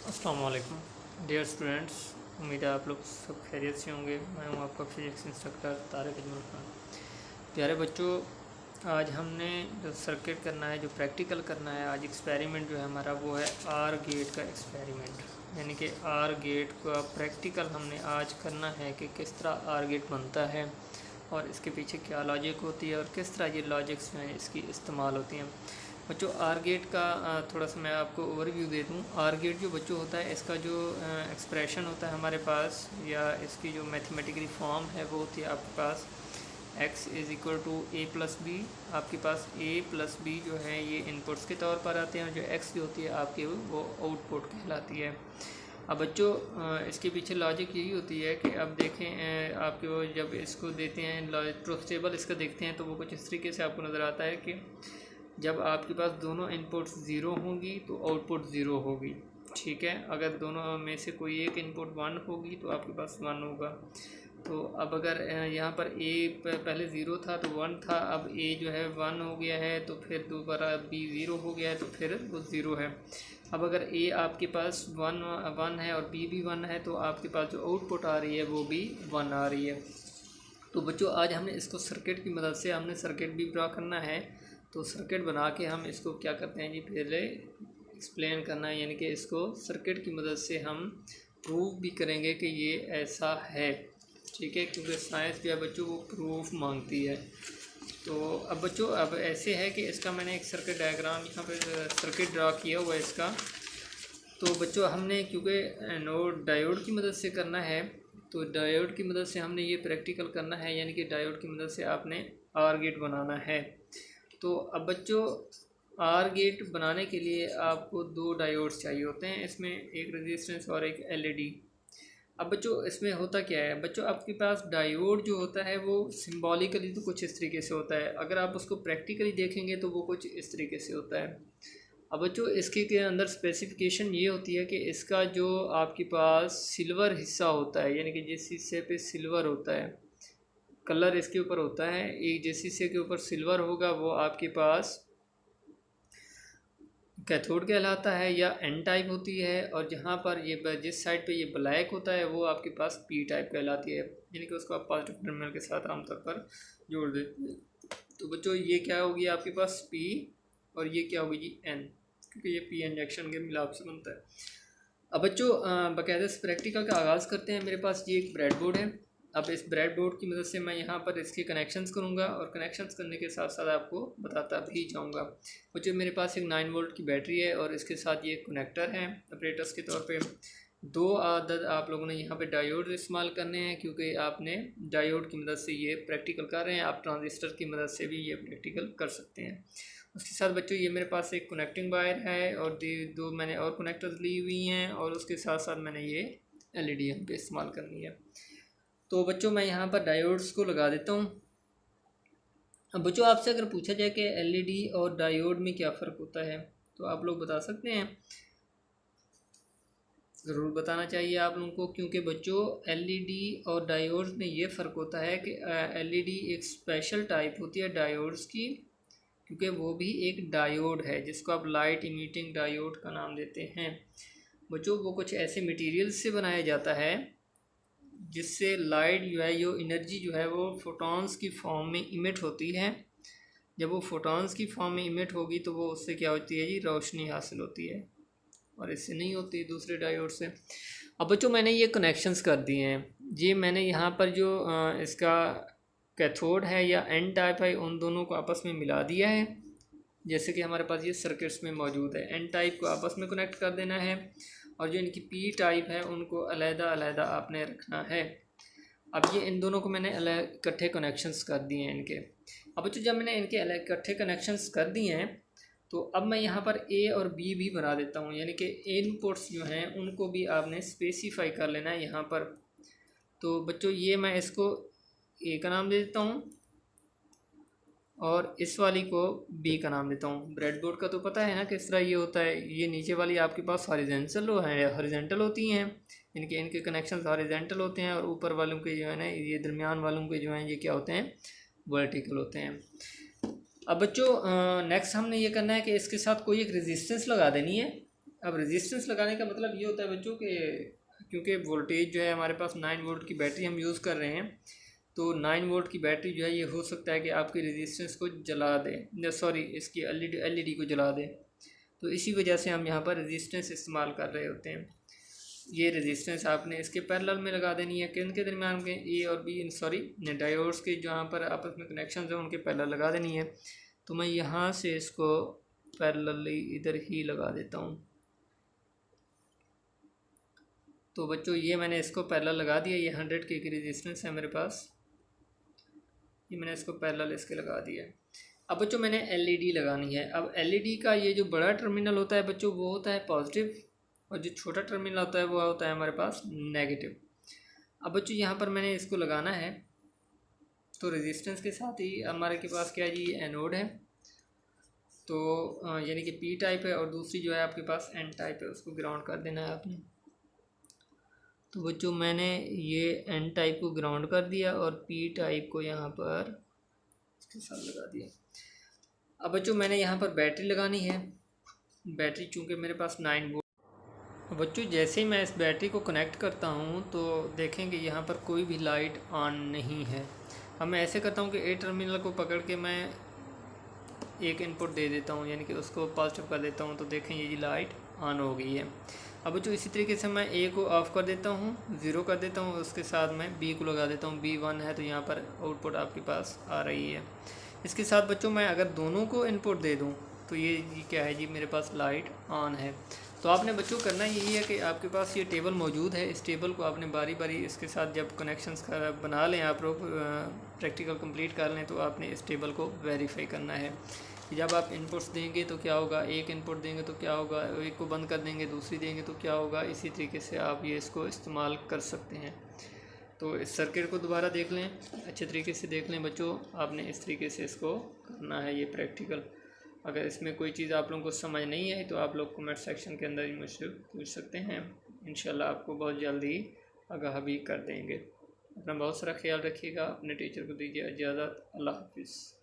अस्सलाम वालेकुम dear students. उम्मीद है आप लोग सब खैरियत से होंगे। मैं हूं आपका फिज़िक्स इंस्ट्रक्टर तारिक अजमल खान। प्यारे बच्चों, आज हमने जो सर्किट करना है, जो प्रैक्टिकल करना है, आज एक्सपेरिमेंट जो है हमारा वो है आर गेट का एक्सपेरिमेंट। यानी कि आर गेट का प्रैक्टिकल हमने आज करना है कि किस तरह आर गेट बनता है और इसके पीछे क्या लॉजिक होती है और किस तरह ये लॉजिक्स में इसकी इस्तेमाल होती हैं। बच्चों, आर गेट का थोड़ा सा मैं आपको ओवरव्यू दे दूँ। आर गेट जो बच्चों होता है, इसका जो एक्सप्रेशन होता है हमारे पास, या इसकी जो मैथमेटिकली फॉर्म है वो होती है आपके पास x is equal to a plus B. आपके पास a प्लस बी जो है ये इनपुट्स के तौर पर आते हैं और जो x की होती है आपकी वो आउटपुट कहलाती है। अब बच्चों, इसके पीछे लॉजिक यही होती है कि अब देखें, आपके वो जब इसको देते हैं ट्रुथ टेबल इसका देखते हैं तो वो कुछ इस तरीके से आपको नज़र आता है कि जब आपके पास दोनों इनपुट्स ज़ीरो होंगी तो आउटपुट ज़ीरो होगी। ठीक है, अगर दोनों में से कोई एक इनपुट वन होगी तो आपके पास वन होगा। तो अब अगर यहाँ पर ए पहले ज़ीरो था तो वन था, अब ए जो है वन हो गया है तो फिर दोबारा बी ज़ीरो हो गया है तो फिर वो ज़ीरो है। अब अगर ए आपके पास वन है और बी भी वन है तो आपके पास जो आउटपुट आ रही है वो भी वन आ रही है। तो बच्चों, आज हमने इसको सर्किट की मदद से हमने सर्किट भी ड्रा करना है। तो सर्किट बना के हम इसको क्या करते हैं जी, पहले एक्सप्लेन करना है, यानी कि इसको सर्किट की मदद से हम प्रूव भी करेंगे कि ये ऐसा है। ठीक है, क्योंकि साइंस जो है बच्चों वो प्रूफ मांगती है। तो अब बच्चों, अब ऐसे है कि इसका मैंने एक सर्किट डायग्राम यहाँ पे सर्किट ड्रा किया हुआ है इसका। तो बच्चों, हमने क्योंकि नोड डायोड की मदद से करना है तो डायोड की मदद से हमने ये प्रैक्टिकल करना है, यानी कि डायोड की मदद से आपने आर गेट बनाना है। तो अब बच्चों, आर गेट बनाने के लिए आपको दो डायोड्स चाहिए होते हैं, इसमें एक रेजिस्टेंस और एक एलईडी। अब बच्चों, इसमें होता क्या है बच्चों, आपके पास डायोड जो होता है वो सिंबॉलिकली तो कुछ इस तरीके से होता है, अगर आप उसको प्रैक्टिकली देखेंगे तो वो कुछ इस तरीके से होता है। अब बच्चों, इसके के अंदर स्पेसिफिकेशन ये होती है कि इसका जो आपके पास सिल्वर हिस्सा होता है, यानी कि जिस हिस्से पे सिल्वर होता है, कलर इसके ऊपर होता है, एक जिस हिस्से के ऊपर सिल्वर होगा वो आपके पास कैथोड कहलाता है या एन टाइप होती है, और जहाँ पर ये जिस साइड पे ये ब्लैक होता है वो आपके पास पी टाइप कहलाती है, यानी कि उसको आप पॉजिटिव टर्मिनल के साथ आमतौर पर जोड़ देते हैं। तो बच्चों, ये क्या होगी आपके पास पी, और ये क्या होगी जी एन, क्योंकि ये पी इंजेक्शन के मिलाप से बनता है। अब बच्चों, बाकायदा इस प्रैक्टिकल का आगाज़ करते हैं। मेरे पास ये एक ब्रेड बोर्ड है। अब इस ब्रेड बोर्ड की मदद से मैं यहाँ पर इसके कनेक्शंस करूँगा और कनेक्शंस करने के साथ साथ आपको बताता भी जाऊँगा। बच्चों, मेरे पास एक 9 वोल्ट की बैटरी है और इसके साथ ये कनेक्टर है ऑपरेटर्स के तौर पे। दो आदत आप लोगों ने यहाँ पे डायोड इस्तेमाल करने हैं, क्योंकि आपने डायोड की मदद से ये प्रैक्टिकल कर रहे हैं। आप ट्रांजिस्टर की मदद से भी ये प्रैक्टिकल कर सकते हैं। उसके साथ बच्चों, ये मेरे पास एक कनेक्टिंग वायर है और दो मैंने और कनेक्टर्स ली हुई हैं, और उसके साथ साथ मैंने ये एलईडी यहाँ पे इस्तेमाल करनी है। तो बच्चों, मैं यहाँ पर डायोड्स को लगा देता हूँ। अब बच्चों, आपसे अगर पूछा जाए कि एलईडी और डायोड में क्या फ़र्क होता है तो आप लोग बता सकते हैं? ज़रूर बताना चाहिए आप लोगों को, क्योंकि बच्चों एलईडी और डायोड्स में ये फ़र्क होता है कि एलईडी एक स्पेशल टाइप होती है डायोड्स की, क्योंकि वो भी एक डायोड है जिसको आप लाइट इमिटिंग डायोड का नाम देते हैं। बच्चों, वो कुछ ऐसे मटेरियल से बनाया जाता है जिससे लाइट जो है, जो एनर्जी जो है वो फोटॉन्स की फॉर्म में इमिट होती है। जब वो फोटॉन्स की फॉर्म में इमिट होगी तो वो उससे क्या होती है जी, रोशनी हासिल होती है, और इससे नहीं होती दूसरे डायोड से। अब बच्चों, मैंने ये कनेक्शंस कर दिए हैं। ये मैंने यहाँ पर जो इसका कैथोड है या एन टाइप है, उन दोनों को आपस में मिला दिया है, जैसे कि हमारे पास ये सर्किट्स में मौजूद है। एन टाइप को आपस में कनेक्ट कर देना है, और जो इनकी पी टाइप है उनको अलग-अलग आपने रखना है। अब ये इन दोनों को मैंने अलग इकट्ठे कनेक्शंस कर दिए हैं इनके। अब बच्चों, जब मैंने इनके अलग इकट्ठे कनेक्शंस कर दिए हैं तो अब मैं यहाँ पर ए और बी भी बना देता हूँ, यानी कि इनपुट्स जो हैं उनको भी आपने स्पेसिफाई कर लेना है यहाँ पर। तो बच्चों, ये मैं इसको ए का नाम दे देता हूँ और इस वाली को बी का नाम देता हूँ। ब्रेडबोर्ड का तो पता है ना किस तरह ये होता है। ये नीचे वाली आपके पास हॉरिजेंटल होती हैं, इनके कनेक्शंस हॉरिजेंटल होते हैं, और ऊपर वालों के जो है ना, ये दरमियान वालों के जो हैं ये क्या होते हैं, वर्टिकल होते हैं। अब बच्चों, नेक्स्ट हमने ये करना है कि इसके साथ कोई एक रेजिस्टेंस लगा देनी है। अब रेजिस्टेंस लगाने का मतलब ये होता है बच्चों कि क्योंकि वोल्टेज जो है हमारे पास 9 वोल्ट की बैटरी हम यूज़ कर रहे हैं, तो 9 वोल्ट की बैटरी जो है ये हो सकता है कि आपकी रेजिस्टेंस को जला दे, सॉरी इसकी एलईडी को जला दे। तो इसी वजह से हम यहाँ पर रेजिस्टेंस इस्तेमाल कर रहे होते हैं। ये रेजिस्टेंस आपने इसके पैरेलल में लगा देनी है, किन के दरमियान के ए और बी, सॉरी डायोड्स के जहाँ पर आपस में कनेक्शन है उनके पैरेलल लगा देनी है। तो मैं यहाँ से इसको पैरेलली इधर ही लगा देता हूँ। तो बच्चों ये मैंने इसको पैरेलल लगा दिया, ये 100 के की रेजिस्टेंस है मेरे पास, ये मैंने इसको पैरेलल इसके लगा दिया। अब बच्चों मैंने एलईडी लगानी है। अब एलईडी का ये जो बड़ा टर्मिनल होता है बच्चों वो होता है पॉजिटिव, और जो छोटा टर्मिनल होता है वो होता है हमारे पास नेगेटिव। अब बच्चों यहाँ पर मैंने इसको लगाना है, तो रेजिस्टेंस के साथ ही हमारे के पास क्या है जी, एनोड है, तो यानी कि पी टाइप है, और दूसरी जो है आपके पास एन टाइप है, उसको ग्राउंड कर देना है आपने। तो बच्चों मैंने ये एन टाइप को ग्राउंड कर दिया और पी टाइप को यहाँ पर इसके साथ लगा दिया। अब बच्चों मैंने यहाँ पर बैटरी लगानी है। बैटरी चूँकि मेरे पास 9 वोल्ट। बच्चों जैसे ही मैं इस बैटरी को कनेक्ट करता हूँ तो देखेंगे यहाँ पर कोई भी लाइट ऑन नहीं है। अब मैं ऐसे करता हूँ कि ए टर्मिनल को पकड़ के मैं एक इनपुट दे देता हूँ, यानी कि उसको पॉजिटिव कर देता हूँ, तो देखें ये लाइट ऑन हो गई है। अब बच्चों इसी तरीके से मैं ए को ऑफ़ कर देता हूँ, 0 कर देता हूँ, उसके साथ मैं बी को लगा देता हूँ, बी 1 है, तो यहाँ पर आउटपुट आपके पास आ रही है। इसके साथ बच्चों मैं अगर दोनों को इनपुट दे दूँ तो ये क्या है जी, मेरे पास लाइट ऑन है। तो आपने बच्चों करना यही है कि आपके पास ये टेबल मौजूद है, इस टेबल को आपने बारी बारी इसके साथ जब कनेक्शंस बना लें, आप लोग प्रैक्टिकल कंप्लीट कर लें, तो आपने इस टेबल को वेरीफाई करना है कि जब आप इनपुट्स देंगे तो क्या होगा, एक इनपुट देंगे तो क्या होगा, एक को बंद कर देंगे दूसरी देंगे तो क्या होगा। इसी तरीके से आप ये इसको इस्तेमाल कर सकते हैं। तो इस सर्किट को दोबारा देख लें, अच्छे तरीके से देख लें बच्चों, आपने इस तरीके से इसको करना है ये प्रैक्टिकल। अगर इसमें कोई चीज़ आप लोगों को समझ नहीं आई तो आप लोग कमेंट सेक्शन के अंदर ही मुझसे पूछ सकते हैं, इंशाल्लाह आपको बहुत जल्दी आगाह भी कर देंगे। अपना बहुत सारा ख्याल रखिएगा, अपने टीचर को दीजिए इजाज़त। अल्लाह हाफिज़।